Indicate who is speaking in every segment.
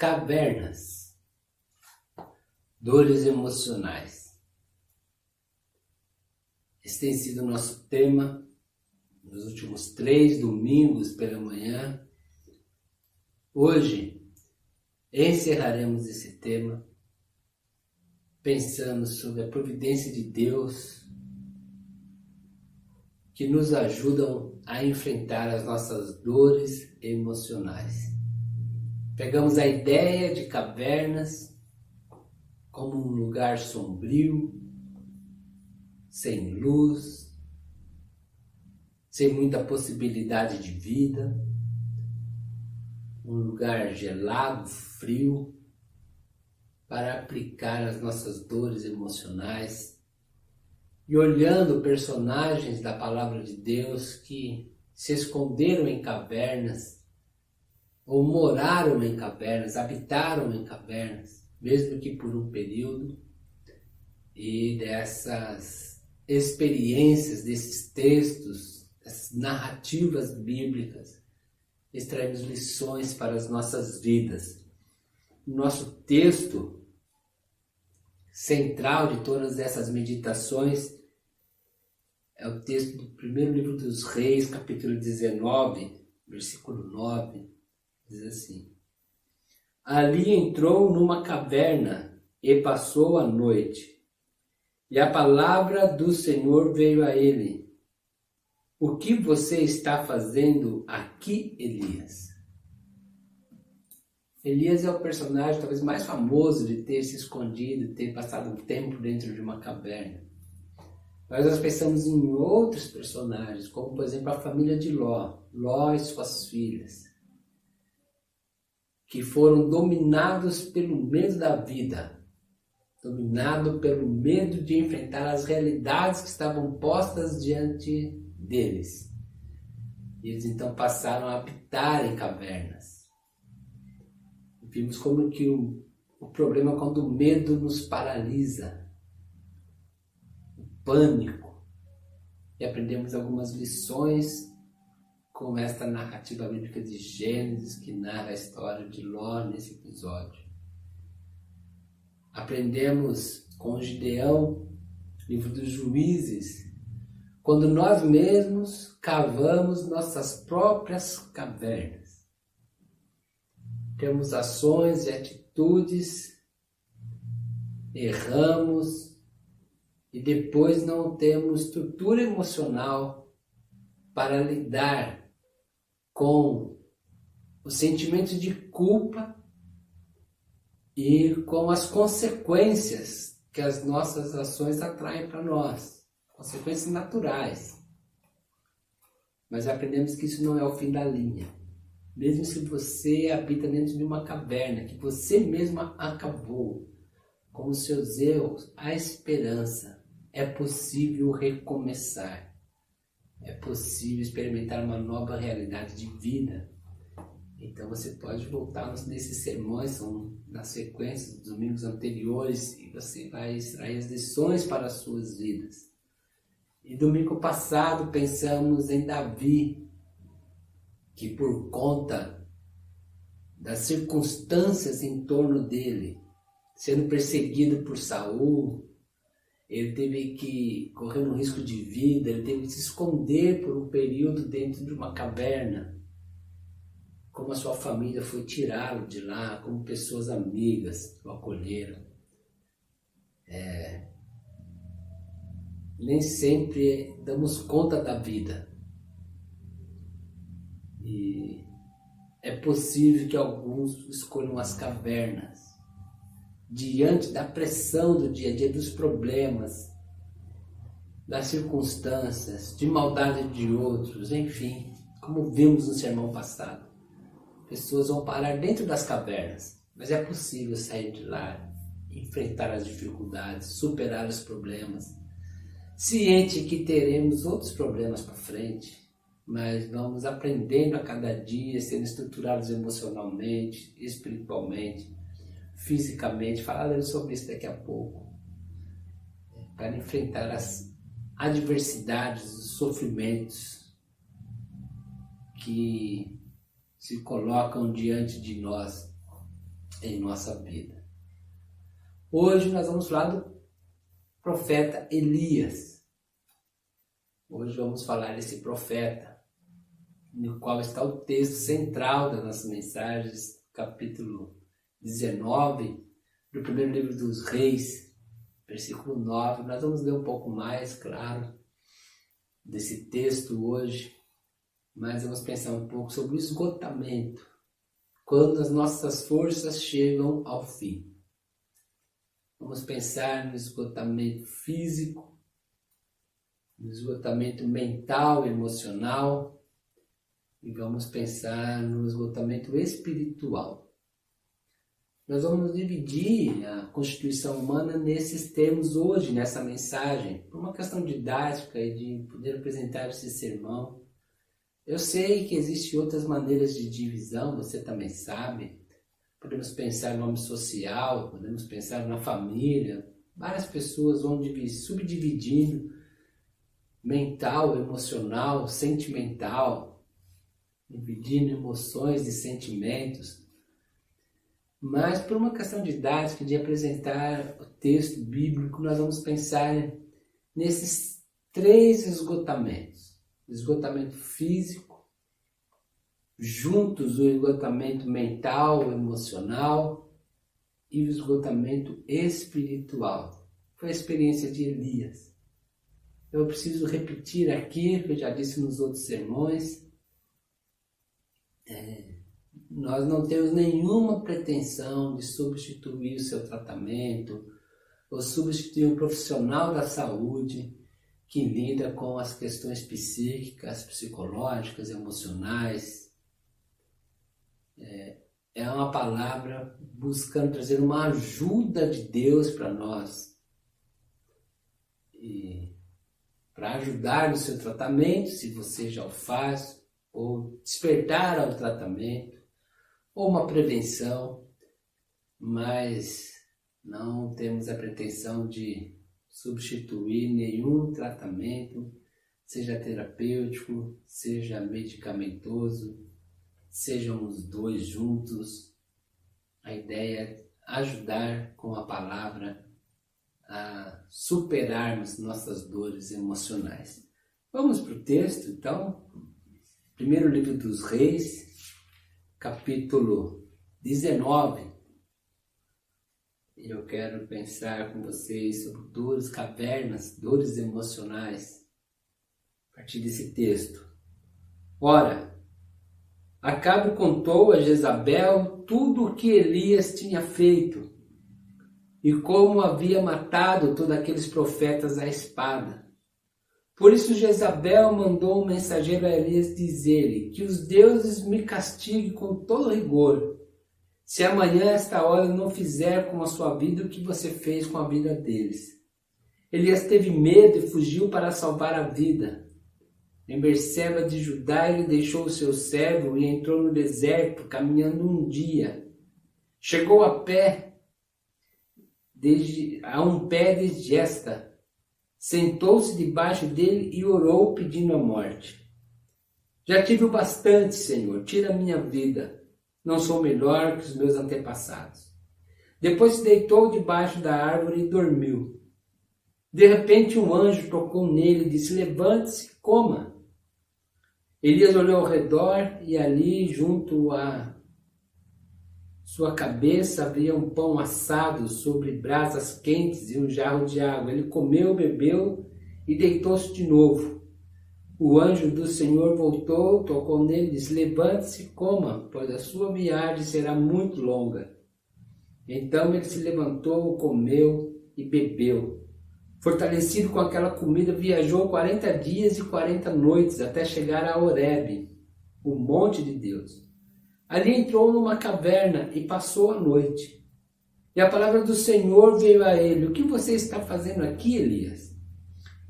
Speaker 1: Cavernas, dores emocionais. Esse tem sido o nosso tema nos últimos 3 domingos pela manhã. Hoje encerraremos esse tema pensando sobre a providência de Deus que nos ajudam a enfrentar as nossas dores emocionais. Pegamos a ideia de cavernas como um lugar sombrio, sem luz, sem muita possibilidade de vida, um lugar gelado, frio, para aplicar as nossas dores emocionais e olhando personagens da palavra de Deus que se esconderam em cavernas ou moraram em cavernas, habitaram em cavernas, mesmo que por um período, e dessas experiências, desses textos, dessas narrativas bíblicas, extraímos lições para as nossas vidas. O nosso texto central de todas essas meditações é o texto do primeiro livro dos Reis, capítulo 19, versículo 9, diz assim: Ali entrou numa caverna e passou a noite, e a palavra do Senhor veio a ele: O que você está fazendo aqui, Elias? Elias é o personagem talvez mais famoso de ter se escondido, de ter passado um tempo dentro de uma caverna. Mas nós pensamos em outros personagens, como por exemplo a família de Ló e suas filhas, que foram dominados pelo medo da vida, dominado pelo medo de enfrentar as realidades que estavam postas diante deles. E eles então passaram a habitar em cavernas. Vimos como que o problema é quando o medo nos paralisa, o pânico. E aprendemos algumas lições com esta narrativa bíblica de Gênesis, que narra a história de Ló nesse episódio. Aprendemos com Gideão, livro dos Juízes, quando nós mesmos cavamos nossas próprias cavernas. Temos ações e atitudes, erramos e depois não temos estrutura emocional para lidar com o sentimento de culpa e com as consequências que as nossas ações atraem para nós, consequências naturais. Mas aprendemos que isso não é o fim da linha. Mesmo se você habita dentro de uma caverna que você mesma acabou, com os seus erros, há esperança. É possível recomeçar. É possível experimentar uma nova realidade de vida. Então você pode voltar nesses sermões, são na sequência dos domingos anteriores, e você vai extrair as lições para as suas vidas. E domingo passado pensamos em Davi, que por conta das circunstâncias em torno dele, sendo perseguido por Saul, ele teve que correr um risco de vida, ele teve que se esconder por um período dentro de uma caverna. Como a sua família foi tirá-lo de lá, como pessoas amigas o acolheram. Nem sempre damos conta da vida. E é possível que alguns escolham as cavernas, diante da pressão do dia a dia, dos problemas, das circunstâncias, de maldade de outros, enfim, como vimos no sermão passado. Pessoas vão parar dentro das cavernas, mas é possível sair de lá, enfrentar as dificuldades, superar os problemas, ciente que teremos outros problemas para frente, mas vamos aprendendo a cada dia, sendo estruturados emocionalmente, espiritualmente, fisicamente. Falaremos sobre isso daqui a pouco, para enfrentar as adversidades, os sofrimentos que se colocam diante de nós em nossa vida. Hoje nós vamos falar do profeta Elias. Hoje vamos falar desse profeta, no qual está o texto central das nossas mensagens, capítulo 19, do primeiro livro dos Reis, versículo 9. Nós vamos ler um pouco mais, claro, desse texto hoje, mas vamos pensar um pouco sobre o esgotamento, quando as nossas forças chegam ao fim. Vamos pensar no esgotamento físico, no esgotamento mental, emocional, e vamos pensar no esgotamento espiritual. Nós vamos dividir a constituição humana nesses termos hoje, nessa mensagem, por uma questão didática e de poder apresentar esse sermão. Eu sei que existem outras maneiras de divisão, você também sabe. Podemos pensar no âmbito social, podemos pensar na família. Várias pessoas vão subdividindo mental, emocional, sentimental, dividindo emoções e sentimentos. Mas por uma questão didática de apresentar o texto bíblico, nós vamos pensar nesses 3 esgotamentos. O esgotamento físico, juntos o esgotamento mental, emocional e o esgotamento espiritual. Foi a experiência de Elias. Eu preciso repetir aqui, que eu já disse nos outros sermões, nós não temos nenhuma pretensão de substituir o seu tratamento ou substituir um profissional da saúde que lida com as questões psíquicas, psicológicas, emocionais. É uma palavra buscando trazer uma ajuda de Deus para nós. E para ajudar no seu tratamento, se você já o faz, ou despertar ao tratamento, ou uma prevenção, mas não temos a pretensão de substituir nenhum tratamento, seja terapêutico, seja medicamentoso, sejam os dois juntos. A ideia é ajudar com a palavra a superarmos nossas dores emocionais. Vamos para o texto, então. Primeiro livro dos Reis, capítulo 19. Eu quero pensar com vocês sobre dores cavernas, dores emocionais, a partir desse texto. Ora, Acabe contou a Jezabel tudo o que Elias tinha feito e como havia matado todos aqueles profetas à espada. Por isso Jezabel mandou um mensageiro a Elias dizer-lhe que os deuses me castiguem com todo rigor, se amanhã esta hora não fizer com a sua vida o que você fez com a vida deles. Elias teve medo e fugiu para salvar a vida. Em Berseba de Judá ele deixou o seu servo e entrou no deserto, caminhando um dia. Chegou a um pé de Jesta, sentou-se debaixo dele e orou pedindo a morte. Já tive o bastante, Senhor, tira a minha vida. Não sou melhor que os meus antepassados. Depois se deitou debaixo da árvore e dormiu. De repente um anjo tocou nele e disse: levante-se e coma. Elias olhou ao redor e ali, junto à sua cabeça, havia um pão assado sobre brasas quentes e um jarro de água. Ele comeu, bebeu e deitou-se de novo. O anjo do Senhor voltou, tocou nele e disse: levante-se e coma, pois a sua viagem será muito longa. Então ele se levantou, comeu e bebeu. Fortalecido com aquela comida, viajou 40 dias e 40 noites até chegar a Horebe, o monte de Deus. Ali entrou numa caverna e passou a noite. E a palavra do Senhor veio a ele: o que você está fazendo aqui, Elias?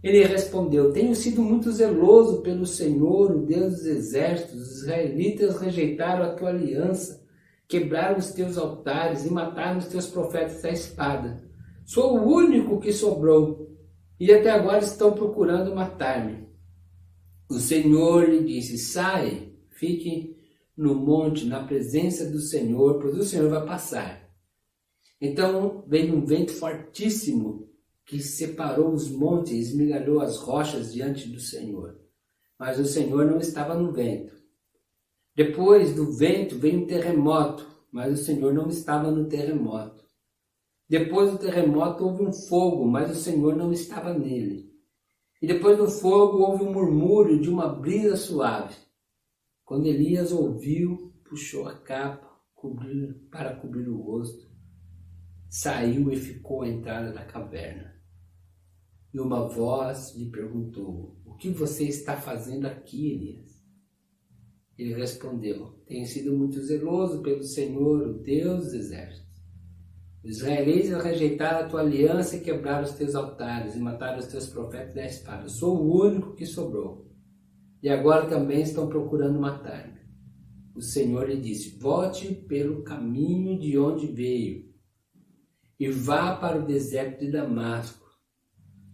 Speaker 1: Ele respondeu: tenho sido muito zeloso pelo Senhor, o Deus dos exércitos. Os israelitas rejeitaram a tua aliança, quebraram os teus altares e mataram os teus profetas à espada. Sou o único que sobrou, e até agora estão procurando matar-me. O Senhor lhe disse: sai, fique no monte, na presença do Senhor, pois o Senhor vai passar. Então veio um vento fortíssimo que separou os montes e esmigalhou as rochas diante do Senhor. Mas o Senhor não estava no vento. Depois do vento veio um terremoto, mas o Senhor não estava no terremoto. Depois do terremoto houve um fogo, mas o Senhor não estava nele. E depois do fogo houve um murmúrio de uma brisa suave. Quando Elias ouviu, puxou a capa para cobrir o rosto, saiu e ficou à entrada da caverna. E uma voz lhe perguntou: o que você está fazendo aqui, Elias? Ele respondeu: tenho sido muito zeloso pelo Senhor, o Deus dos exércitos. Os israelitas rejeitaram a tua aliança e quebraram os teus altares e mataram os teus profetas da espada. Eu sou o único que sobrou. E agora também estão procurando matar-me. O Senhor lhe disse: volte pelo caminho de onde veio e vá para o deserto de Damasco.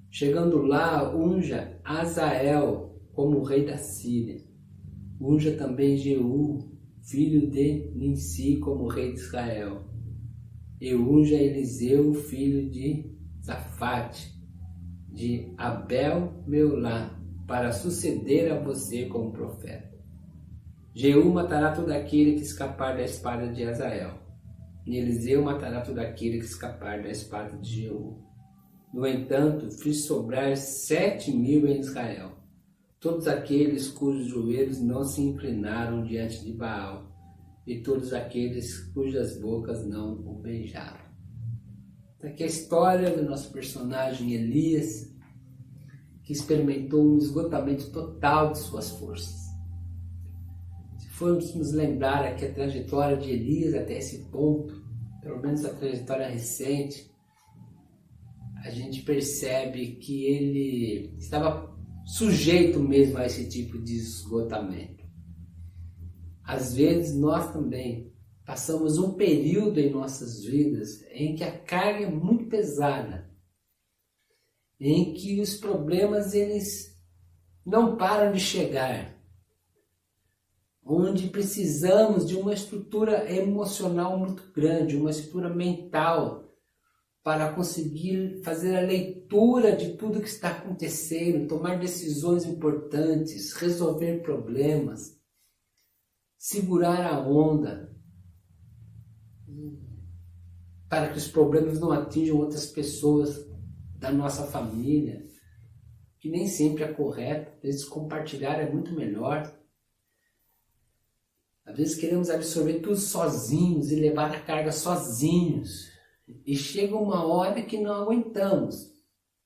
Speaker 1: Chegando lá, unja Azael como rei da Síria. Unja também Jeú, filho de Ninsi, como rei de Israel. E unja Eliseu, filho de Safate, de Abel-Meolá, para suceder a você como profeta. Jeú matará todo aquele que escapar da espada de Azael. E Eliseu matará todo aquele que escapar da espada de Jeú. No entanto, fiz sobrar 7.000 em Israel, todos aqueles cujos joelhos não se inclinaram diante de Baal, e todos aqueles cujas bocas não o beijaram. Então, aqui é a história do nosso personagem Elias, que experimentou um esgotamento total de suas forças. Se formos nos lembrar aqui a trajetória de Elias até esse ponto, pelo menos a trajetória recente, a gente percebe que ele estava sujeito mesmo a esse tipo de esgotamento. Às vezes nós também passamos um período em nossas vidas em que a carga é muito pesada, em que os problemas eles não param de chegar, onde precisamos de uma estrutura emocional muito grande, uma estrutura mental, para conseguir fazer a leitura de tudo que está acontecendo, tomar decisões importantes, resolver problemas, segurar a onda, para que os problemas não atinjam outras pessoas da nossa família, que nem sempre é correto. Às vezes compartilhar é muito melhor. Às vezes queremos absorver tudo sozinhos e levar a carga sozinhos. E chega uma hora que não aguentamos.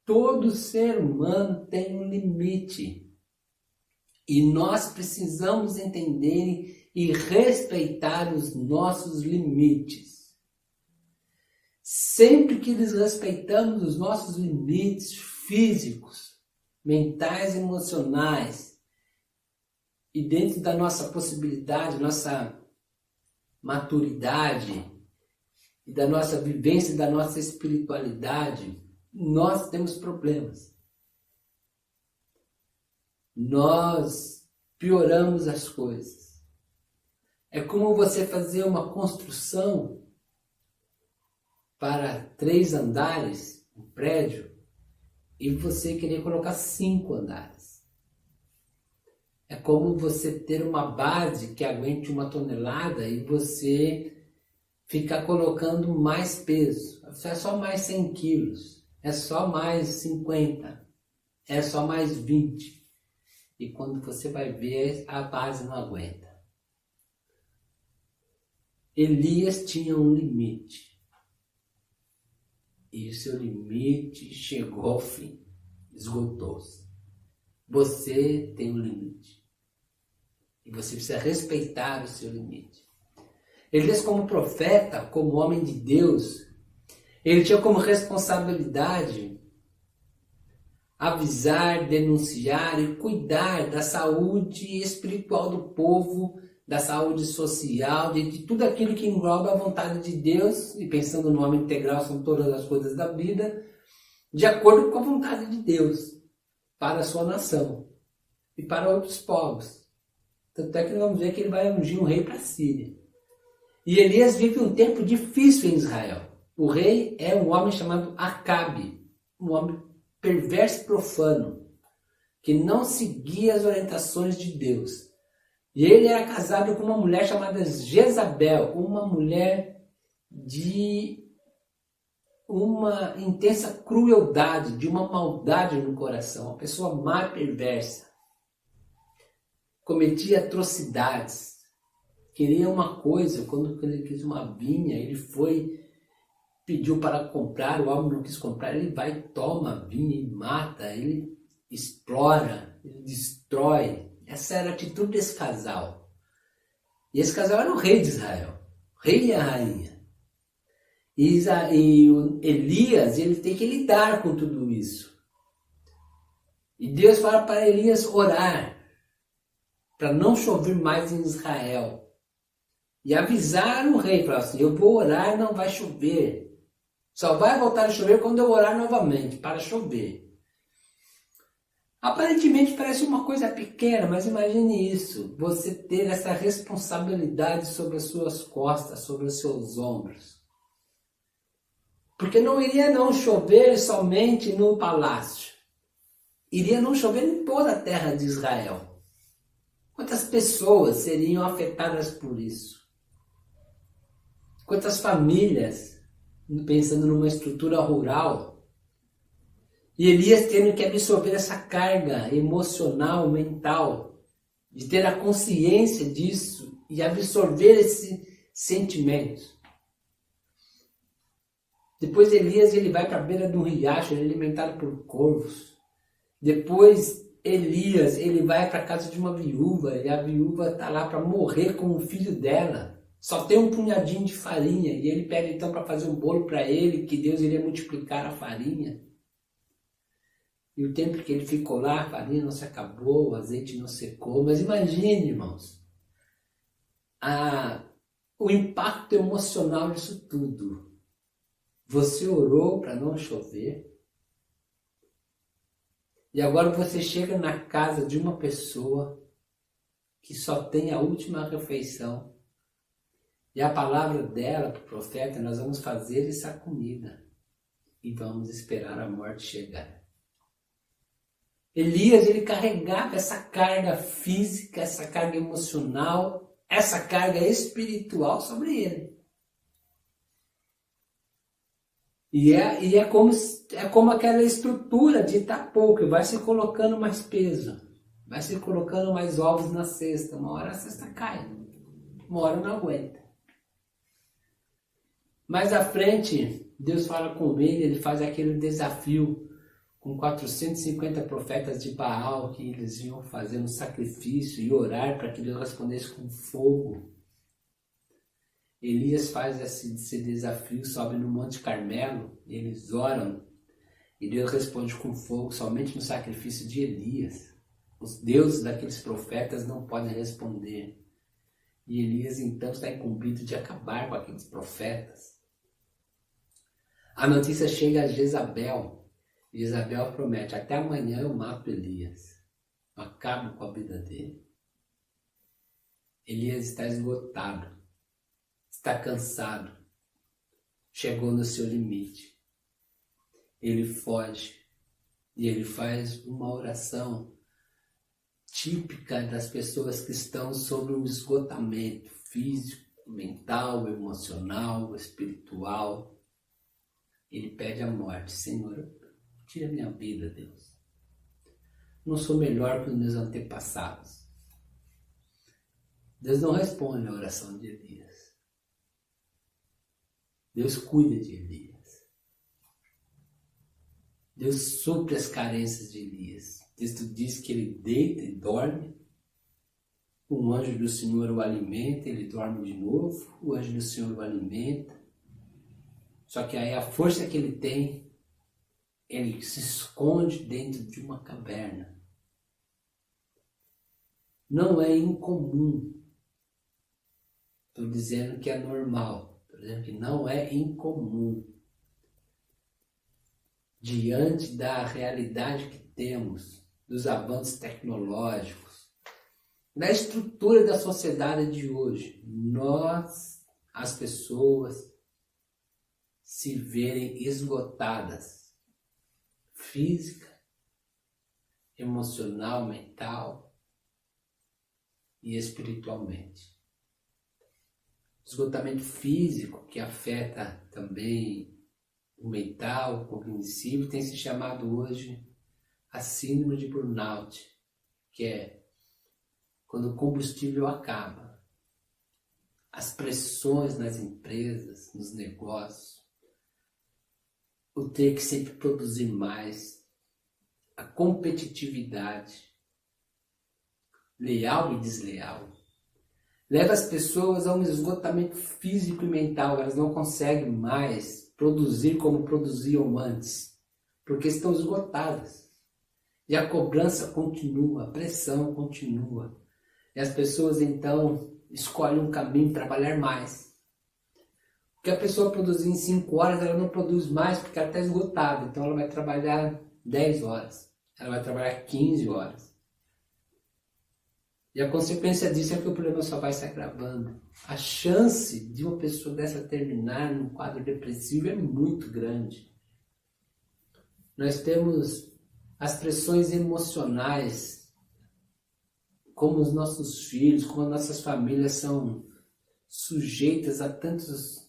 Speaker 1: Todo ser humano tem um limite. E nós precisamos entender e respeitar os nossos limites. Sempre que desrespeitamos os nossos limites físicos, mentais e emocionais, e dentro da nossa possibilidade, nossa maturidade, e da nossa vivência, da nossa espiritualidade, nós temos problemas. Nós pioramos as coisas. É como você fazer uma construção para 3 andares, um prédio, e você querer colocar 5 andares. É como você ter uma base que aguente 1 tonelada e você ficar colocando mais peso. É só mais 100 quilos, é só mais 50, é só mais 20. E quando você vai ver, a base não aguenta. Elias tinha um limite. E o seu limite chegou ao fim, esgotou-se. Você tem um limite. E você precisa respeitar o seu limite. Elias, como profeta, como homem de Deus, ele tinha como responsabilidade avisar, denunciar e cuidar da saúde espiritual do povo, da saúde social, de tudo aquilo que engloba a vontade de Deus, e pensando no homem integral, são todas as coisas da vida, de acordo com a vontade de Deus, para a sua nação e para outros povos. Tanto é que nós vamos ver que ele vai ungir um rei para a Síria. E Elias vive um tempo difícil em Israel. O rei é um homem chamado Acabe, um homem perverso e profano, que não seguia as orientações de Deus. E ele era casado com uma mulher chamada Jezabel, uma mulher de uma intensa crueldade, de uma maldade no coração, uma pessoa má e perversa. Cometia atrocidades, queria uma coisa, quando ele quis uma vinha, ele pediu para comprar, o homem não quis comprar, ele vai, toma a vinha e mata, ele explora, ele destrói. Essa era a atitude desse casal. E esse casal era o rei de Israel, o rei e a rainha. E o Elias, ele tem que lidar com tudo isso. E Deus fala para Elias orar, para não chover mais em Israel. E avisar o rei, falar assim, eu vou orar e não vai chover. Só vai voltar a chover quando eu orar novamente, para chover. Aparentemente parece uma coisa pequena, mas imagine isso, você ter essa responsabilidade sobre as suas costas, sobre os seus ombros. Porque não iria não chover somente no palácio, iria não chover em toda a terra de Israel. Quantas pessoas seriam afetadas por isso? Quantas famílias, pensando numa estrutura rural, e Elias tendo que absorver essa carga emocional, mental, de ter a consciência disso e absorver esse sentimento. Depois Elias ele vai para a beira de um riacho, ele é alimentado por corvos. Depois Elias ele vai para a casa de uma viúva e a viúva está lá para morrer com o filho dela. Só tem um punhadinho de farinha e ele pede então para fazer um bolo para ele, que Deus iria multiplicar a farinha. E o tempo que ele ficou lá, a farinha não se acabou, o azeite não secou. Mas imagine, irmãos, o impacto emocional disso tudo. Você orou para não chover. E agora você chega na casa de uma pessoa que só tem a última refeição. E a palavra dela para o profeta, nós vamos fazer essa comida. E vamos esperar a morte chegar. Elias, ele carregava essa carga física, essa carga emocional, essa carga espiritual sobre ele. E é como aquela estrutura de Itapu, que vai se colocando mais peso, vai se colocando mais ovos na cesta. Uma hora a cesta cai, uma hora não aguenta. Mais à frente, Deus fala com ele faz aquele desafio com 450 profetas de Baal, que eles iam fazer um sacrifício e orar para que Deus respondesse com fogo. Elias faz esse desafio, sobe no Monte Carmelo, eles oram, e Deus responde com fogo somente no sacrifício de Elias. Os deuses daqueles profetas não podem responder. E Elias então está incumbido de acabar com aqueles profetas. A notícia chega a Jezabel. Jezabel promete, até amanhã eu mato Elias. Eu acabo com a vida dele. Elias está esgotado. Está cansado. Chegou no seu limite. Ele foge. E ele faz uma oração típica das pessoas que estão sobre um esgotamento físico, mental, emocional, espiritual. Ele pede a morte. Senhor, tira minha vida, Deus. Não sou melhor que os meus antepassados. Deus não responde à oração de Elias. Deus cuida de Elias. Deus supre as carências de Elias. O texto diz que ele deita e dorme. Um anjo do Senhor o alimenta, ele dorme de novo. O anjo do Senhor o alimenta. Só que aí a força que ele tem, ele se esconde dentro de uma caverna. Não é incomum. Estou dizendo que é normal. Estou dizendo que não é incomum. Diante da realidade que temos, dos avanços tecnológicos, da estrutura da sociedade de hoje, nós, as pessoas, se verem esgotadas, física, emocional, mental e espiritualmente. Esgotamento físico, que afeta também o mental, o cognitivo, tem se chamado hoje a síndrome de burnout, que é quando o combustível acaba. As pressões nas empresas, nos negócios, o ter que sempre produzir mais, a competitividade, leal e desleal, leva as pessoas a um esgotamento físico e mental. Elas não conseguem mais produzir como produziam antes, porque estão esgotadas. E a cobrança continua, a pressão continua. E as pessoas então escolhem um caminho, trabalhar mais. O que a pessoa produzir em 5 horas, ela não produz mais porque ela está esgotada. Então ela vai trabalhar 10 horas, ela vai trabalhar 15 horas. E a consequência disso é que o problema só vai se agravando. A chance de uma pessoa dessa terminar num quadro depressivo é muito grande. Nós temos as pressões emocionais, como os nossos filhos, como as nossas famílias são sujeitas a tantas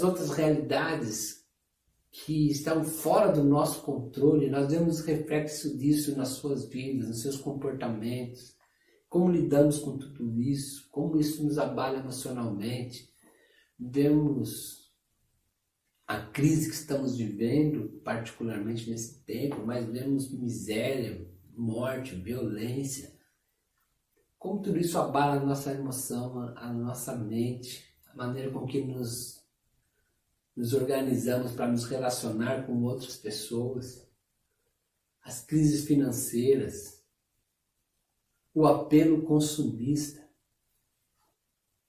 Speaker 1: outras realidades que estão fora do nosso controle. Nós vemos reflexo disso nas suas vidas, nos seus comportamentos. Como lidamos com tudo isso, como isso nos abala emocionalmente. Vemos a crise que estamos vivendo, particularmente nesse tempo, mas vemos miséria, morte, violência. Como tudo isso abala a nossa emoção, a nossa mente, a maneira com que nos organizamos para nos relacionar com outras pessoas, as crises financeiras, o apelo consumista,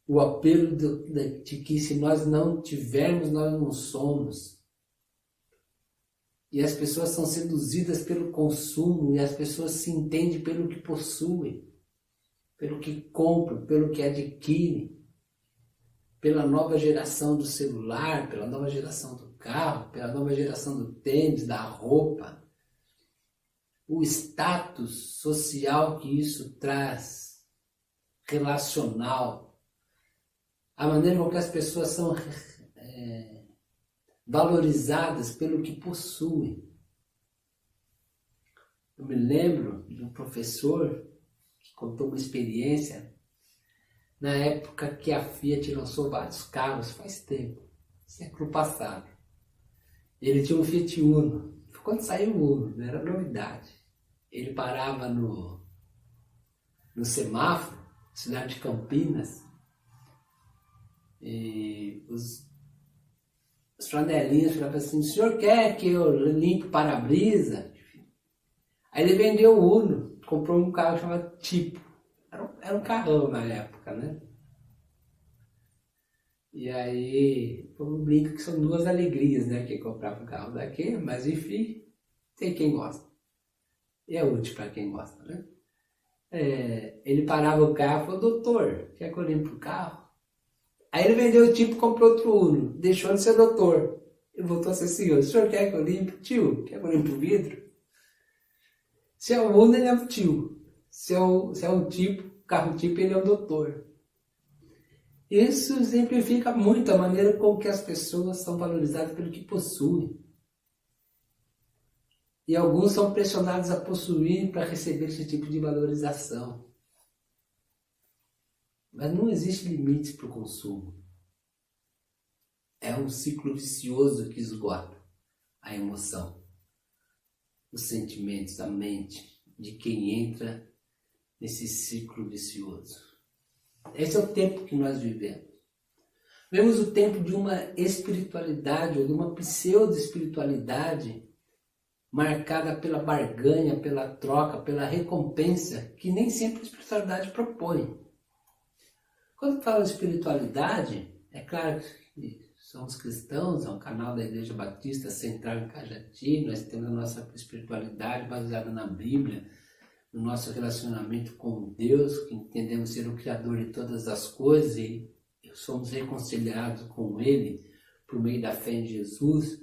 Speaker 1: o apelo de que se nós não tivermos, nós não somos. E as pessoas são seduzidas pelo consumo e as pessoas se entendem pelo que possuem, pelo que compram, pelo que adquirem, pela nova geração do celular, pela nova geração do carro, pela nova geração do tênis, da roupa. O status social que isso traz, relacional, a maneira como as pessoas são valorizadas pelo que possuem. Eu me lembro de um professor que contou uma experiência na época que a Fiat lançou vários carros, faz tempo, século passado. Ele tinha um Fiat Uno. Quando saiu o Uno, era novidade. Ele parava no semáforo, cidade de Campinas, e os flanelinhas falavam assim: o senhor quer que eu limpe o para-brisa? Aí ele vendeu o Uno, comprou um carro chamado Tipo. Era um carrão na época, né? E aí, eu brinco que são duas alegrias, né? Que comprava um carro daquele, mas enfim, tem quem gosta. E é útil para quem gosta, né? Ele parava o carro e falou: doutor, quer que eu limpe o carro? Aí ele vendeu o Tipo e comprou outro Uno, deixou de ser doutor. Ele voltou a ser senhor: o senhor quer que eu limpe? Tio, quer que eu limpe o vidro? Se é o Uno, ele é o tio. Se é um Tipo, carro Tipo, ele é o doutor. Isso exemplifica muito a maneira com que as pessoas são valorizadas pelo que possuem. E alguns são pressionados a possuir para receber esse tipo de valorização. Mas não existe limites para o consumo. É um ciclo vicioso que esgota a emoção, os sentimentos, a mente de quem entra nesse ciclo vicioso. Esse é o tempo que nós vivemos. Vemos o tempo de uma espiritualidade ou de uma pseudo-espiritualidade marcada pela barganha, pela troca, pela recompensa, que nem sempre a espiritualidade propõe. Quando falo de espiritualidade, é claro que somos cristãos, é um canal da Igreja Batista Central em Cajati, nós temos a nossa espiritualidade baseada na Bíblia, no nosso relacionamento com Deus, que entendemos ser o Criador de todas as coisas e somos reconciliados com Ele por meio da fé em Jesus,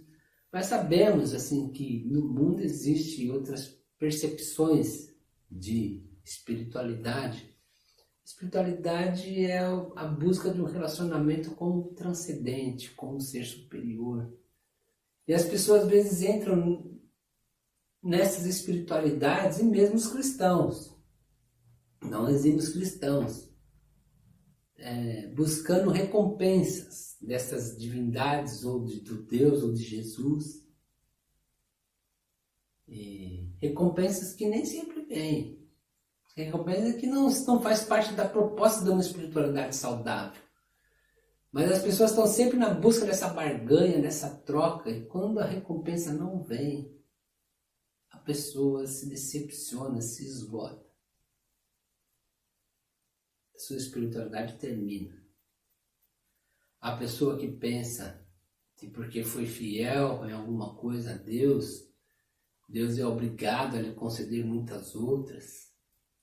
Speaker 1: mas sabemos assim que no mundo existem outras percepções de espiritualidade. Espiritualidade é a busca de um relacionamento com o transcendente, com o ser superior. E as pessoas às vezes entram nessas espiritualidades, e mesmo os cristãos, não eximos cristãos, buscando recompensas dessas divindades, ou do Deus, ou de Jesus. E recompensas que nem sempre vêm. Recompensa que não faz parte da proposta de uma espiritualidade saudável. Mas as pessoas estão sempre na busca dessa barganha, dessa troca, e quando a recompensa não vem, a pessoa se decepciona, se esgota. A sua espiritualidade termina. A pessoa que pensa que porque foi fiel em alguma coisa a Deus, Deus é obrigado a lhe conceder muitas outras,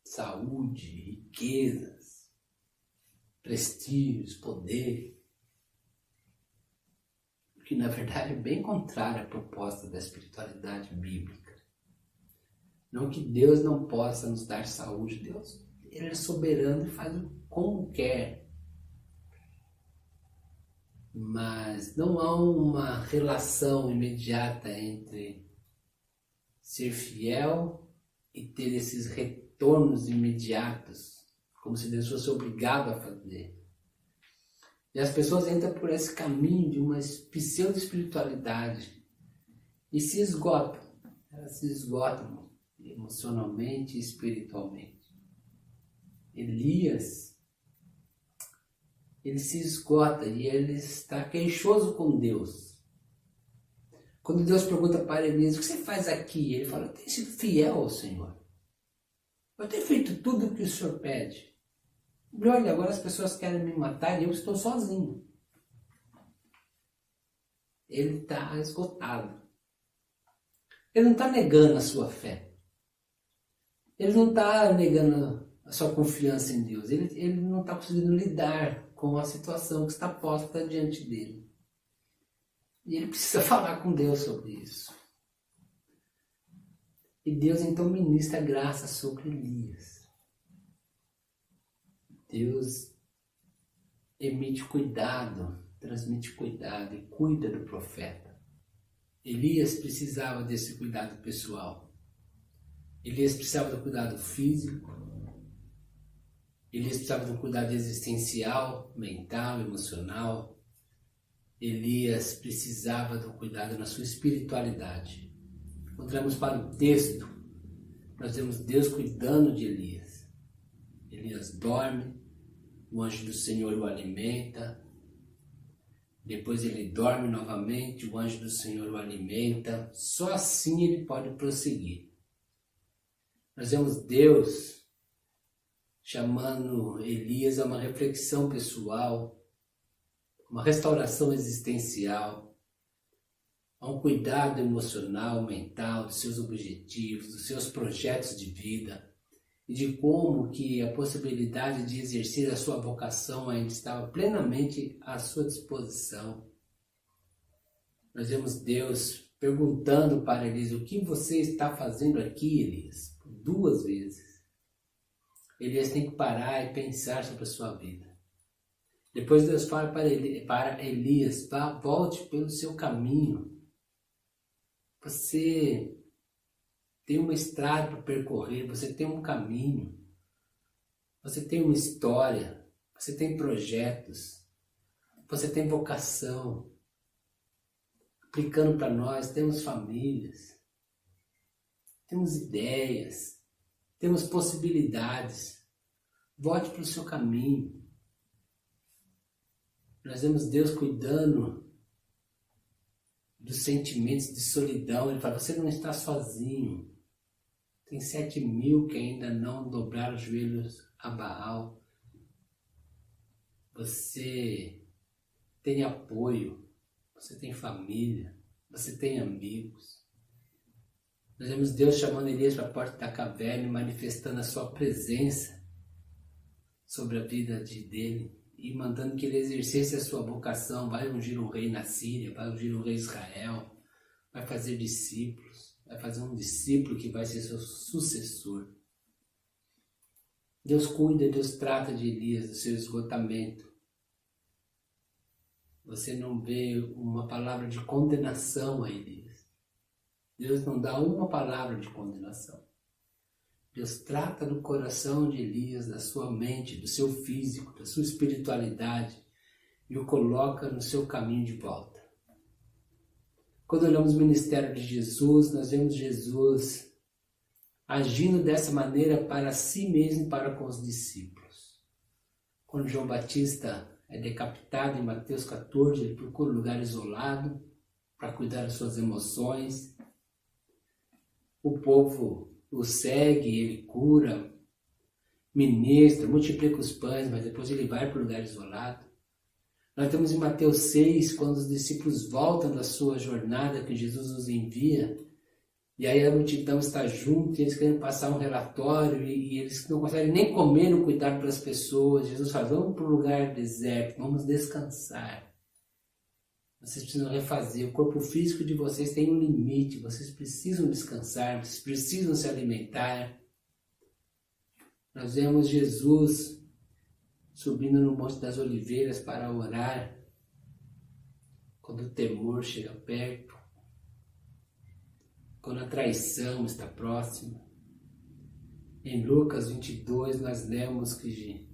Speaker 1: saúde, riquezas, prestígios, poder, que na verdade é bem contrária à proposta da espiritualidade bíblica. Não que Deus não possa nos dar saúde, Deus, Ele é soberano e faz como quer. Mas não há uma relação imediata entre ser fiel e ter esses retornos imediatos, como se Deus fosse obrigado a fazer. E as pessoas entram por esse caminho de uma pseudo-espiritualidade e se esgotam. Elas se esgotam emocionalmente e espiritualmente. Elias, ele se esgota e ele está queixoso com Deus. Quando Deus pergunta para Elias, o que você faz aqui? Ele fala, eu tenho sido fiel ao Senhor. Eu tenho feito tudo o que o Senhor pede. E olha, agora as pessoas querem me matar e eu estou sozinho. Ele está esgotado. Ele não está negando a sua fé. Ele não está negando a sua confiança em Deus. Ele não está conseguindo lidar com a situação que está posta diante dele. E ele precisa falar com Deus sobre isso. E Deus então ministra graça sobre Elias. Deus emite cuidado, transmite cuidado e cuida do profeta. Elias precisava desse cuidado pessoal. Elias precisava do cuidado físico. Elias precisava do cuidado existencial, mental, emocional. Elias precisava do cuidado na sua espiritualidade. Encontramos para o texto, nós vemos Deus cuidando de Elias. Elias dorme, o anjo do Senhor o alimenta. Depois ele dorme novamente, o anjo do Senhor o alimenta. Só assim ele pode prosseguir. Nós vemos Deus chamando Elias a uma reflexão pessoal, uma restauração existencial, a um cuidado emocional, mental, dos seus objetivos, dos seus projetos de vida e de como que a possibilidade de exercer a sua vocação ainda estava plenamente à sua disposição. Nós vemos Deus perguntando para Elias, o que você está fazendo aqui, Elias? Por 2 vezes. Elias tem que parar e pensar sobre a sua vida. Depois Deus fala para Elias, volte pelo seu caminho. Você tem uma estrada para percorrer, você tem um caminho, você tem uma história, você tem projetos, você tem vocação. Aplicando para nós, temos famílias, temos ideias, temos possibilidades. Volte para o seu caminho. Nós vemos Deus cuidando dos sentimentos de solidão. Ele fala, você não está sozinho. Tem 7.000 que ainda não dobraram os joelhos a Baal. Você tem apoio, você tem família, você tem amigos. Nós vemos Deus chamando Elias para a porta da caverna e manifestando a sua presença sobre a vida dele. e mandando que ele exercesse a sua vocação. Vai ungir um rei na Síria, vai ungir um rei em Israel, vai fazer discípulos, vai fazer um discípulo que vai ser seu sucessor. Deus cuida, Deus trata de Elias, do seu esgotamento. Você não vê uma palavra de condenação a Elias. Deus não dá uma palavra de condenação. Deus trata do coração de Elias, da sua mente, do seu físico, da sua espiritualidade e o coloca no seu caminho de volta. Quando olhamos o ministério de Jesus, nós vemos Jesus agindo dessa maneira para si mesmo e para com os discípulos. Quando João Batista é decapitado em Mateus 14, ele procura um lugar isolado para cuidar das suas emoções. O povo o segue, ele cura, ministra, multiplica os pães, mas depois ele vai para o lugar isolado. Nós temos em Mateus 6, quando os discípulos voltam da sua jornada que Jesus os envia, e aí a multidão está junto, e eles querem passar um relatório, e eles não conseguem nem comer no cuidado para as pessoas. Jesus fala, vamos para um lugar deserto, vamos descansar. Vocês precisam refazer, o corpo físico de vocês tem um limite, vocês precisam descansar, vocês precisam se alimentar. Nós vemos Jesus subindo no Monte das Oliveiras para orar, quando o temor chega perto, quando a traição está próxima. Em Lucas 22 nós lemos que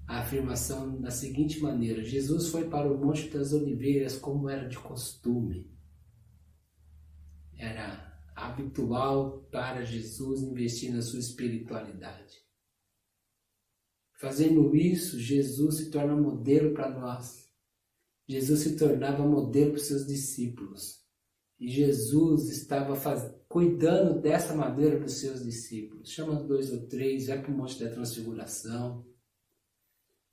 Speaker 1: a afirmação da seguinte maneira: Jesus foi para o Monte das Oliveiras como era de costume. Era habitual para Jesus investir na sua espiritualidade. Fazendo isso, Jesus se torna modelo para nós. Jesus se tornava modelo para os seus discípulos. E Jesus estava cuidando dessa maneira dos seus discípulos. Chama 2 ou 3, vai para o Monte da Transfiguração.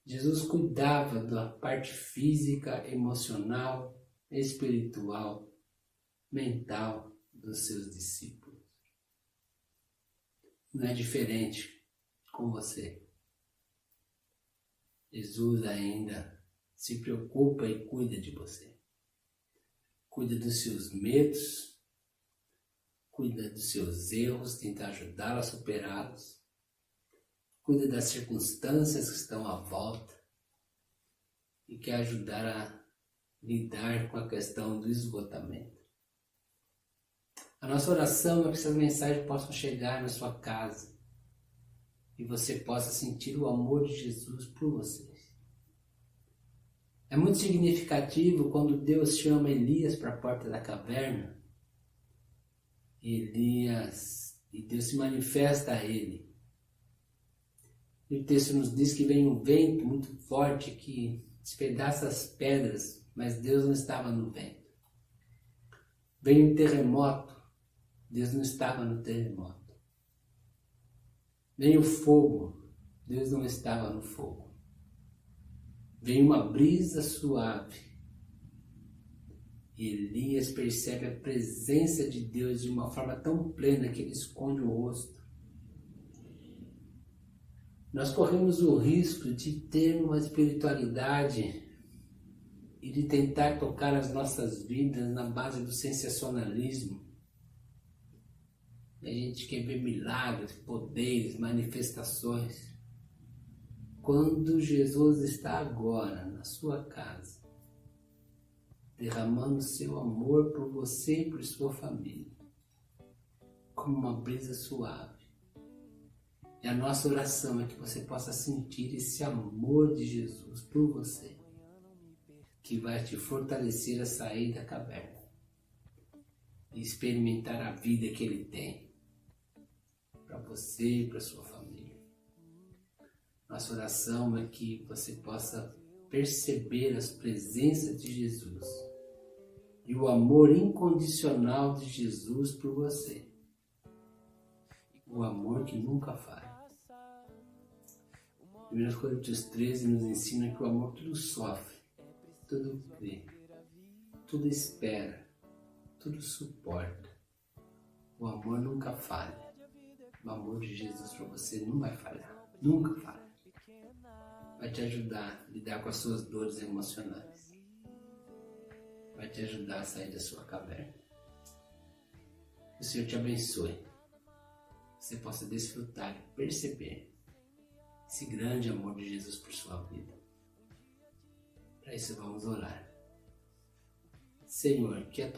Speaker 1: Jesus cuidava da parte física, emocional, espiritual, mental dos seus discípulos. Não é diferente com você. Jesus ainda se preocupa e cuida de você. Cuida dos seus medos, cuida dos seus erros, tenta ajudá-lo a superá-los. Cuida das circunstâncias que estão à volta e quer ajudar a lidar com a questão do esgotamento. A nossa oração é que essas mensagens possam chegar na sua casa e você possa sentir o amor de Jesus por vocês. É muito significativo quando Deus chama Elias para a porta da caverna. E Deus se manifesta a ele. E o texto nos diz que vem um vento muito forte que despedaça as pedras, mas Deus não estava no vento. Vem um terremoto, Deus não estava no terremoto. Vem o fogo, Deus não estava no fogo. Vem uma brisa suave. E Elias percebe a presença de Deus de uma forma tão plena que ele esconde o rosto. Nós corremos o risco de ter uma espiritualidade e de tentar tocar as nossas vidas na base do sensacionalismo. A gente quer ver milagres, poderes, manifestações. Quando Jesus está agora na sua casa, derramando seu amor por você e por sua família, como uma brisa suave. E a nossa oração é que você possa sentir esse amor de Jesus por você, que vai te fortalecer a sair da caverna e experimentar a vida que Ele tem para você e para sua família. Nossa oração é que você possa perceber as presenças de Jesus e o amor incondicional de Jesus por você. O amor que nunca falha. 1 Coríntios 13 nos ensina que o amor tudo sofre, tudo crê, tudo espera, tudo suporta. O amor nunca falha. O amor de Jesus para você não vai falhar, nunca falha. vai te ajudar a lidar com as suas dores emocionais. Vai te ajudar a sair da sua caverna. Que o Senhor te abençoe. Você possa desfrutar e perceber esse grande amor de Jesus por sua vida. Para isso vamos orar. Senhor, que a tua